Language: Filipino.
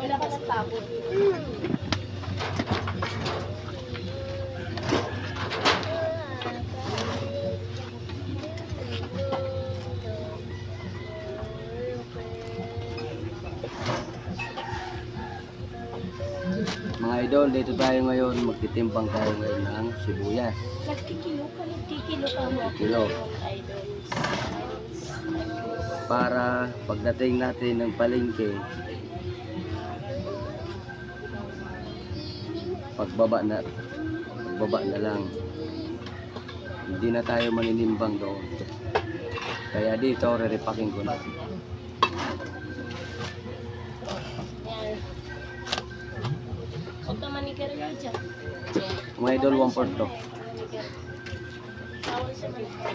Wala ka ng tapon. Mga idol, dito tayo ngayon, magtitimbang tayo ngayon ng sibuyas. Nagkikilo ka mo ako. Kilo. Idols. Para pagdating natin ng palengke, pagbaba na lang. Hindi na tayo maninimbang doon. Kaya dito, re-repacking ko na. Yan. Huwag ka manigar-gar dyan. Mga idol, 1/4 to. Manigar. Bawal siya manigar.